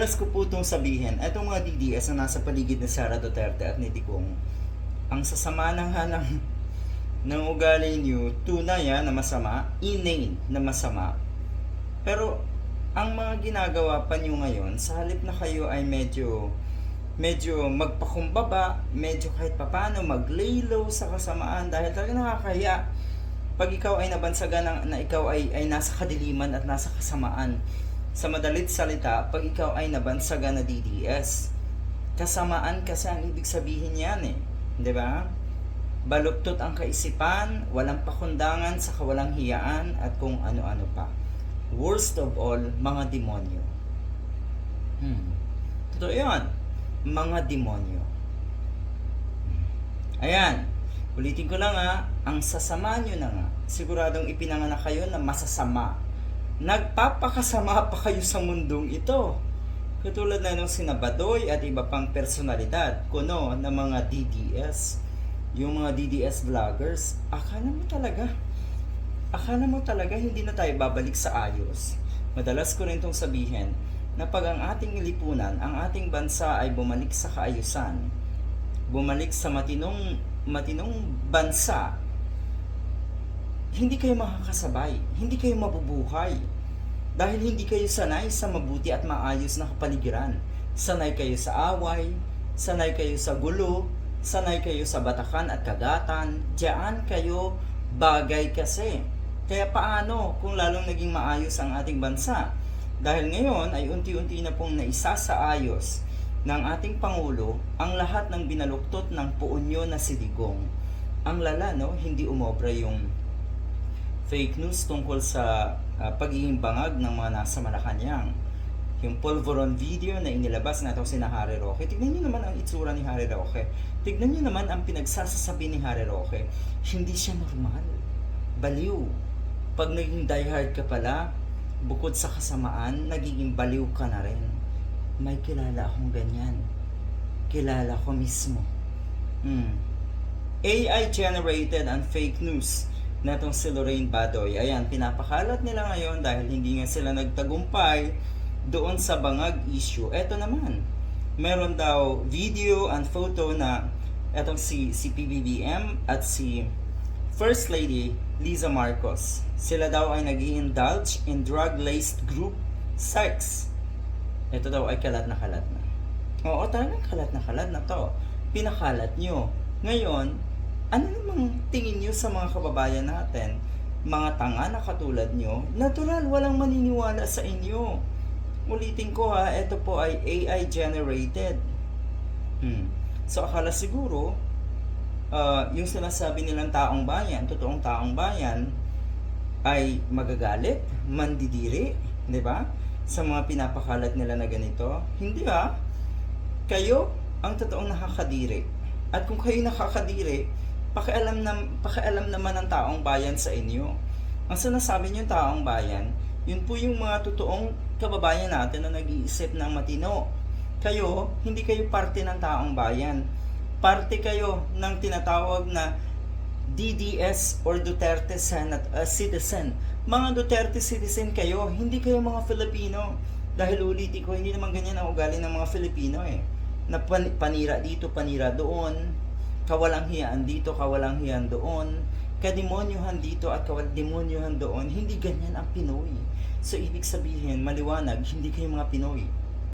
Alas ko po itong sabihin, itong mga DDS na nasa paligid ni Sara Duterte at ni Digong, ang sasama ng ugali niyo, tunay na masama, inane na masama. Pero ang mga ginagawa pa niyo ngayon, sa halip na kayo ay medyo magpakumbaba, medyo kahit papano mag-lay low sa kasamaan dahil talaga nakakahiya pag ikaw ay nabansagan na ikaw ay nasa kadiliman at nasa kasamaan. Sa madalit salita, pag ikaw ay nabansagan na DDS, kasamaan kasi ang ibig sabihin yan di ba? Baluktot ang kaisipan, walang pakundangan sa kawalang hiyaan at kung ano-ano pa. Worst of all, mga demonyo. Totoo yun, mga demonyo. Ayan, ulitin ko lang ang sasama nyo na nga, siguradong ipinanganak kayo na masasama. Nagpapakasama pa kayo sa mundong ito. Katulad na nung sina Badoy at iba pang personalidad, kuno ng mga DDS. Yung mga DDS vloggers, akala mo talaga hindi na tayo babalik sa ayos. Madalas ko rin itong sabihin na pag ang ating lipunan, ang ating bansa ay bumalik sa kaayusan, bumalik sa matinong bansa, hindi kayo makakasabay, hindi kayo mabubuhay. Dahil hindi kayo sanay sa mabuti at maayos na kapaligiran. Sanay kayo sa away, sanay kayo sa gulo, sanay kayo sa batakan at kagatan. Diyan kayo bagay kasi. Kaya paano kung lalong naging maayos ang ating bansa? Dahil ngayon ay unti-unti na pong naisasaayos ng ating Pangulo ang lahat ng binaluktot ng puonyo na si Digong. Ang lala, hindi umobra yung fake news tungkol sa pagiging bangag ng mga nasa Malacanang. Yung polvoron video na inilabas na itong sina Harry Roque. Tignan nyo naman ang itsura ni Harry Roque. Tignan nyo naman ang pinagsasasabi ni Harry Roque. Hindi siya normal. Baliw. Pag naging diehard ka pala, bukod sa kasamaan, nagiging baliw ka na rin. May kilala akong ganyan. Kilala ko mismo. AI generated and fake news na itong si Lorraine Badoy. Ayan, pinapakalat nila ngayon dahil hindi nga sila nagtagumpay doon sa bangag issue. Eto naman, meron daw video and photo na etong si PBBM at si First Lady Liza Marcos. Sila daw ay nag-i-indulge in drug-laced group sex. Ito daw ay kalat na. Oo, talagang kalat na to. Pinakalat nyo. Ngayon, ano namang tingin nyo sa mga kababayan natin? Mga tanga na katulad nyo, natural, walang maniniwala sa inyo. Ulitin ko ito po ay AI generated. So akala siguro, yung sinasabi nilang taong bayan, totoong taong bayan, ay magagalit, mandidiri, di ba? Sa mga pinapakalat nila na ganito. Hindi kayo ang totoong nakakadiri. At kung kayo nakakadiri, pakialam naman ng taong bayan sa inyo. Ang sinasabi niyo taong bayan, yun po yung mga totoong kababayan natin na nag-iisip ng matino. Kayo, hindi kayo parte ng taong bayan. Parte kayo ng tinatawag na DDS or Duterte citizen. Mga Duterte citizen kayo, hindi kayo mga Filipino. Dahil ulitin ko, hindi naman ganyan ang ugali ng mga Filipino na panira dito, panira doon, kawalang hiyaan dito, kawalang hiyaan doon, kademonyohan dito at kawademonyohan doon. Hindi ganyan ang Pinoy. So ibig sabihin, maliwanag, hindi kayo mga Pinoy.